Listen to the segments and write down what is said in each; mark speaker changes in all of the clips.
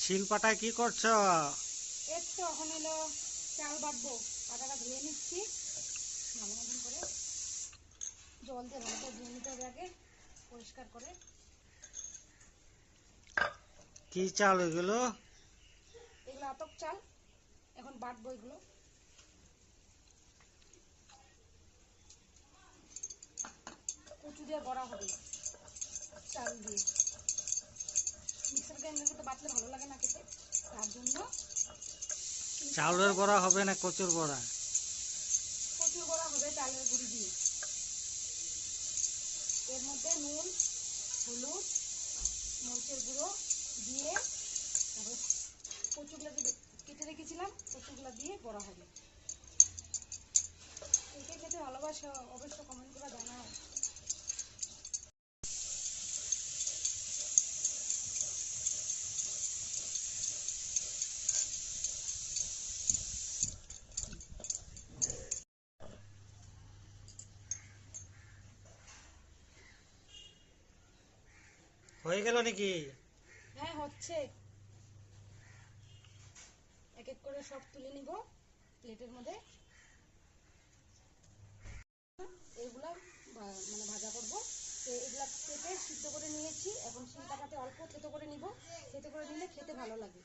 Speaker 1: শিলপাটায় কি করছো?
Speaker 2: এই তো এখন হলো চাল বাটবো। পাটাটা ধুয়ে নিচ্ছি ভালো মতন করে, জল দিয়ে ভালো করে ধুয়ে নিতে হবে আগে পরিষ্কার করে।
Speaker 1: কি চাল এগুলো?
Speaker 2: এগুলো আতপ চাল, এখন বাটবো এগুলো। কচু দিয়ে বড়া হবে চাল দিয়ে। মিক্সার গ্রাইন্ডারে তো বাটলে ভালো লাগে না খেতে, তার জন্য
Speaker 1: চাউলের বড়া হবে না কচুর বড়া?
Speaker 2: কচুর বড়া হবে চালের গুঁড়ি দিয়ে। এর মধ্যে নুন, হলুদ, মরিচের গুঁড়ো দিয়ে তারপর কচুগুলো কেটে রেখেছিলাম, কচুগুলো দিয়ে বড়া হবে। কে খেতে ভালোবাসো অবশ্য কমেন্ট করে জানাও।
Speaker 1: হয়ে গেল নাকি?
Speaker 2: হ্যাঁ হচ্ছে, এক এক করে সব তুলে নিব প্লেটের মধ্যে। এগুলা মানে ভাজা করব। তো এগুলা কেটে সিদ্ধ করে নিয়েছি, এখন শিলপাটাতে অল্প থেতো করে নিব। থেতো করে নিলে খেতে ভালো লাগে।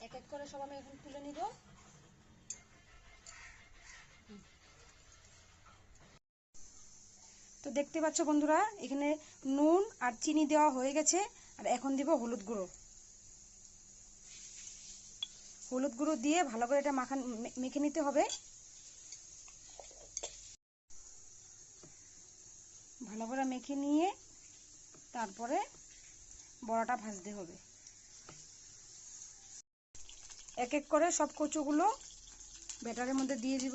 Speaker 2: এক এক করে সব আমি এখন তুলে নিব। তো দেখতে পাচ্ছ বন্ধুরা, এখানে নুন আর চিনি দেওয়া হয়ে গেছে। আর এখন দিব হলুদ গুঁড়ো। হলুদ গুঁড়ো দিয়ে ভালো করে এটা মেখে নিতে হবে। ভালো করে মেখে নিয়ে তারপরে বড়াটা ভাজতে হবে। এক এক করে সব কচুগুলো ব্যাটারের মধ্যে দিয়ে দিব।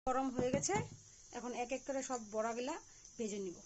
Speaker 2: গরম হয়ে গেছে, এখন এক এক করে সব বড়াগুলা ভেজে নিব।